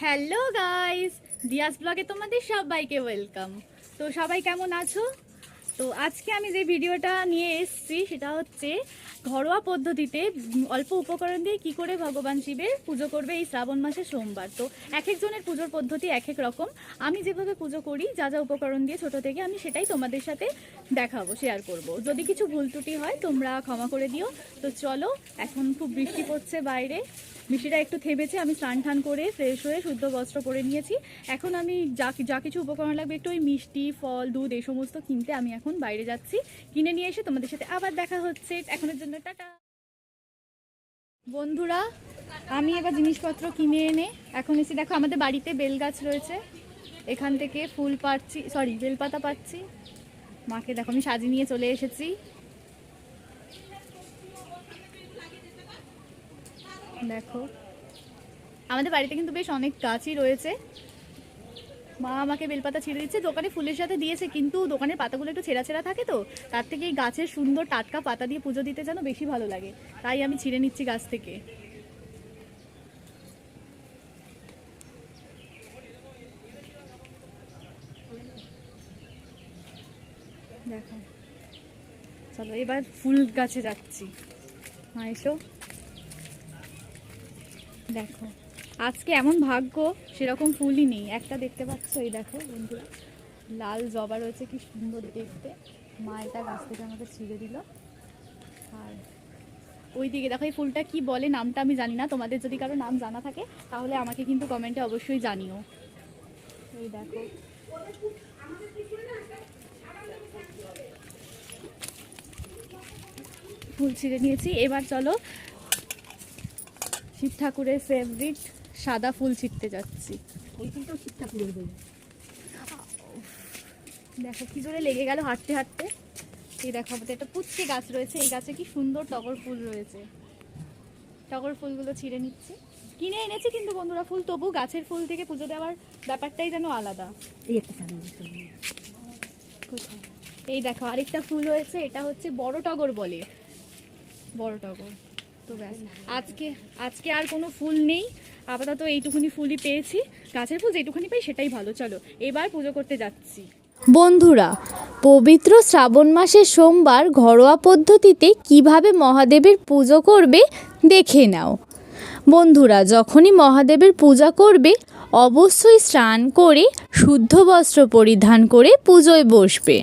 Hello guys, Diaz ব্লগে তোমাদের সবাইকে ওয়েলকাম। তো সবাই কেমন আছো? তো আজকে আমি যে ভিডিওটা নিয়ে এসেছি সেটা হচ্ছে ঘরোয়া পদ্ধতিতে অল্প উপকরণ দিয়ে কি করে ভগবান শিবের পুজো করবে এই শ্রাবণ মাসে সোমবার। তো এক একজনের পুজোর পদ্ধতি এক এক রকম। আমি যেভাবে পুজো করি যা যা উপকরণ দিয়ে ছোট থেকে, আমি সেটাই তোমাদের সাথে দেখাবো, শেয়ার করব। যদি কিছু ভুল ত্রুটি হয় তোমরা ক্ষমা করে দিও। তো চলো, এখন খুব বৃষ্টি পড়ছে বাইরে, বৃষ্টিটা একটু থেমেছে। আমি স্নান টান করে ফ্রেশ হয়ে শুদ্ধ বস্ত্র পরে নিয়েছি। এখন আমি যা কিছু উপকরণ লাগবে, একটু ওই মিষ্টি, ফল, দুধ, এই সমস্ত কিনতে আমি এখন বাইরে যাচ্ছি। কিনে নিয়ে এসে তোমাদের সাথে আবার দেখা হচ্ছে। এখনের জন্য টাটা বন্ধুরা। আমি এবার জিনিসপত্র কিনে এনে এখন এসে দেখো, আমাদের বাড়িতে বেল গাছ রয়েছে, এখান থেকে ফুল পাচ্ছি, সরি বেলপাতা পাচ্ছি। মাকে দেখো আমি সাজিয়ে নিয়ে চলে এসেছি। দেখো আমাদের বাড়িতে কিন্তু বেশ অনেক গাছই রয়েছে। মা আমাকে বেলপাতা ছিঁড়ে দিচ্ছে, দোকানে ফুলের সাথে দিয়েছে, কিন্তু দোকানের পাতাগুলো একটু ছেঁড়া ছেঁড়া থাকে, তো তার থেকে এই গাছের সুন্দর টাটকা পাতা দিয়ে পুজো দিতে যেন বেশি ভালো লাগে, তাই আমি ছিঁড়ে নিচ্ছি গাছ থেকে। দেখো চলো এবার ফুল গাছে যাচ্ছি। হ্যাঁ এসো। দেখো আজকে এমন ভাগ্য, সেরকম ফুলই নেই, একটা দেখতে পাচ্ছ, এই দেখো বন্ধুরা, লাল জবা রয়েছে, কি সুন্দর দেখতে। মা এটা গাছ থেকে আমাকে ছিঁড়ে দিল। আর ওই দিকে দেখো, এই ফুলটা কি বলে নামটা আমি জানি না, তোমাদের যদি কারো নাম জানা থাকে তাহলে আমাকে কিন্তু কমেন্টে অবশ্যই জানিও। এই দেখো ফুল ছিঁড়ে নিয়েছি। এবার চলো শিব ঠাকুরের ফেভারিট সাদা ফুল ছিঁড়তে যাচ্ছি। দেখো কি জোরে লেগে গেল হাঁটতে হাঁটতে। এই দেখো আমাদের একটা পুচকে গাছ রয়েছে, এই গাছে কি সুন্দর টগর ফুল রয়েছে। টগর ফুলগুলো ছিঁড়ে নিচ্ছি। কিনে এনেছি কিন্তু বন্ধুরা ফুল, তবু গাছের ফুল থেকে পুজো দেওয়ার ব্যাপারটাই যেন আলাদা। কোথায়? এই দেখো আরেকটা ফুল হয়েছে, এটা হচ্ছে বড় টগর বলে, বড় টগর। তো ব্যাস, আজকে আর কোনো ফুল নেই, আপাতত এইটুকুনি ফুলই পেয়েছি। গাছের ফুল যেটুকুনি পাই সেটাই ভালো। চলো এবার পুজো করতে যাচ্ছি। বন্ধুরা, পবিত্র শ্রাবণ মাসের সোমবার ঘরোয়া পদ্ধতিতে কিভাবে মহাদেবের পুজো করবে দেখে নাও। বন্ধুরা, যখনই মহাদেবের পূজা করবে অবশ্যই স্নান করে শুদ্ধ বস্ত্র পরিধান করে পুজোয় বসবে।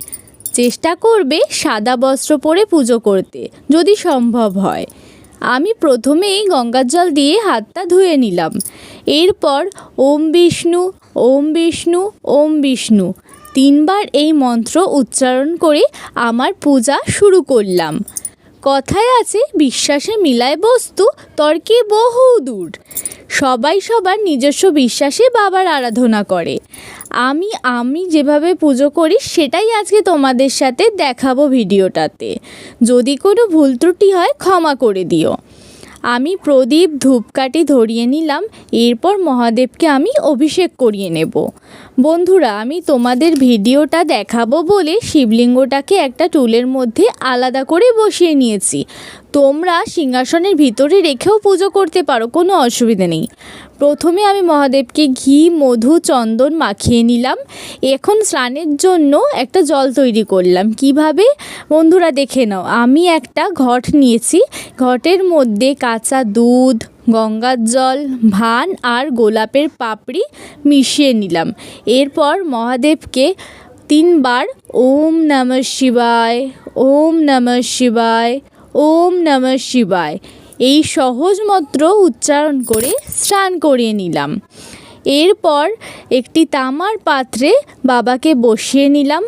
চেষ্টা করবে সাদা বস্ত্র পরে পুজো করতে যদি সম্ভব হয়। আমি প্রথমেই গঙ্গার জল দিয়ে হাতটা ধুয়ে নিলাম। এরপর ওম বিষ্ণু, ওম বিষ্ণু, ওম বিষ্ণু 3 বার এই মন্ত্র উচ্চারণ করে আমার পূজা শুরু করলাম। কথায় আছে, বিশ্বাসে মিলায় বস্তু, তর্কে বহু দূর। সবাই সবার নিজস্ব বিশ্বাসে বাবার আরাধনা করে। আমি যেভাবে পুজো করি সেটাই আজকে তোমাদের সাথে দেখাবো ভিডিওটাতে। যদি কোনো ভুল ত্রুটি হয় ক্ষমা করে দিও। আমি প্রদীপ ধূপকাঠি ধরিয়ে নিলাম। এরপর মহাদেবকে আমি অভিষেক করিয়ে নেব। বন্ধুরা, আমি তোমাদের ভিডিওটা দেখাবো বলে শিবলিঙ্গটাকে একটা টুলের মধ্যে আলাদা করে বসিয়ে নিয়েছি। তোমরা সিংহাসনের ভিতরে রেখেও পুজো করতে পারো, কোনো অসুবিধা নেই। প্রথমে আমি মহাদেবকে ঘি, মধু, চন্দন মাখিয়ে নিলাম। এখন স্নানের জন্য একটা জল তৈরি করলাম। কিভাবে বন্ধুরা দেখে নাও। আমি একটা ঘট নিয়েছি, ঘটের মধ্যে কাঁচা দুধ, গঙ্গার জল, ভান আর গোলাপের পাপড়ি মিশিয়ে নিলাম। এরপর মহাদেবকে 3 বার ওম নমঃ শিবায়, ওম নমঃ শিবায়, ওম নমঃ শিবায় এই সহজ মন্ত্র উচ্চারণ করে স্নান করিয়ে নিলাম। এরপর একটি তামার পাত্রে বাবাকে বসিয়ে নিলাম।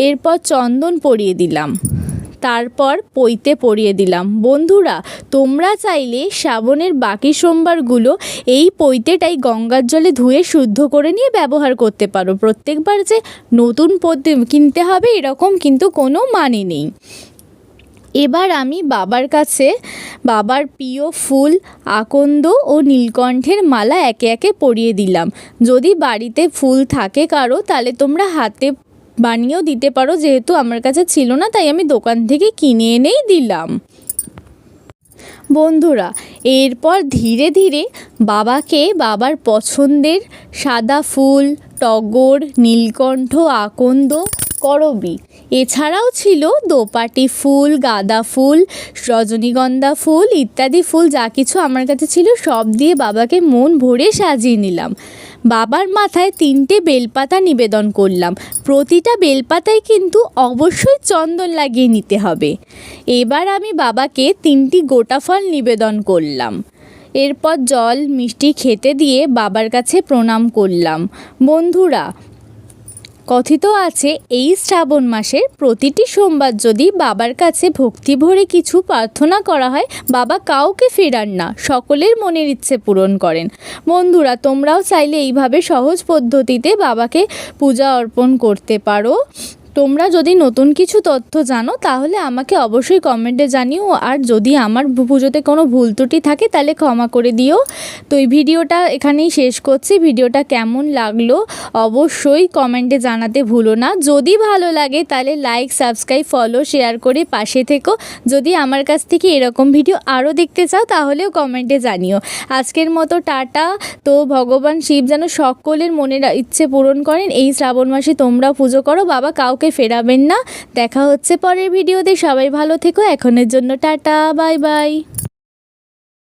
এরপর চন্দন পরিয়ে দিলাম, তারপর পৈতে পরিয়ে দিলাম। বন্ধুরা, তোমরা চাইলে শ্রাবণের বাকি সোমবারগুলো এই পৈতেটাই গঙ্গার জলে ধুয়ে শুদ্ধ করে নিয়ে ব্যবহার করতে পারো। প্রত্যেকবার যে নতুন পৈতে কিনতে হবে এরকম কিন্তু কোনো মানে নেই। এবার আমি বাবার কাছে বাবার প্রিয় ফুল আকন্দ ও নীলকণ্ঠের মালা একে একে পরিয়ে দিলাম। যদি বাড়িতে ফুল থাকে কারো তাহলে তোমরা হাতে বানিয়েও দিতে পারো, যেহেতু আমার কাছে ছিল না তাই আমি দোকান থেকে কিনে এনেই দিলাম। বন্ধুরা, এরপর ধীরে ধীরে বাবাকে বাবার পছন্দের সাদা ফুল, টগর, নীলকণ্ঠ, আকন্দ, করবী, এছাড়াও ছিল দোপাটি ফুল, গাঁদা ফুল, রজনীগন্ধা ফুল ইত্যাদি ফুল যা কিছু আমার কাছে ছিল সব দিয়ে বাবাকে মন ভরে সাজিয়ে নিলাম। বাবার মাথায় 3টে বেলপাতা নিবেদন করলাম। প্রতিটা বেলপাতায় কিন্তু অবশ্যই চন্দন লাগিয়ে নিতে হবে। এবার আমি বাবাকে 3টি গোটা ফল নিবেদন করলাম। এরপর জল মিষ্টি খেতে দিয়ে বাবার কাছে প্রণাম করলাম। বন্ধুরা, কথিত আছে এই শ্রাবণ মাসের প্রতিটি সোমবার যদি বাবার কাছে ভক্তি ভরে কিছু প্রার্থনা করা হয়, বাবা কাউকে ফেরান না, সকলের মনের ইচ্ছে পূরণ করেন। বন্ধুরা, তোমরাও চাইলে এইভাবে সহজ পদ্ধতিতে বাবাকে পূজা অর্পণ করতে পারো। তোমরা যদি নতুন কিছু তথ্য জানো তাহলে আমাকে অবশ্যই কমেন্টে জানিও, আর যদি আমার পুজোতে কোনো ভুল ত্রুটি থাকে তাহলে ক্ষমা করে দিও। তো এই ভিডিওটা এখানেই শেষ করছি। ভিডিওটা কেমন লাগলো অবশ্যই কমেন্টে জানাতে ভুলো না। যদি ভালো লাগে তাহলে লাইক, সাবস্ক্রাইব, ফলো, শেয়ার করে পাশে থেকো। যদি আমার কাছ থেকে এরকম ভিডিও আরও দেখতে চাও তাহলেও কমেন্টে জানিও। আজকের মতো টাটা। তো ভগবান শিব যেন সকলের মনের ইচ্ছে পূরণ করেন। এই শ্রাবণ মাসে তোমরা পুজো করো, বাবা কাউকে ফেরাবেন না। দেখা হচ্ছে পরের ভিডিওতে। সবাই ভালো থেকো। এখনের জন্য টাটা, বাই বাই।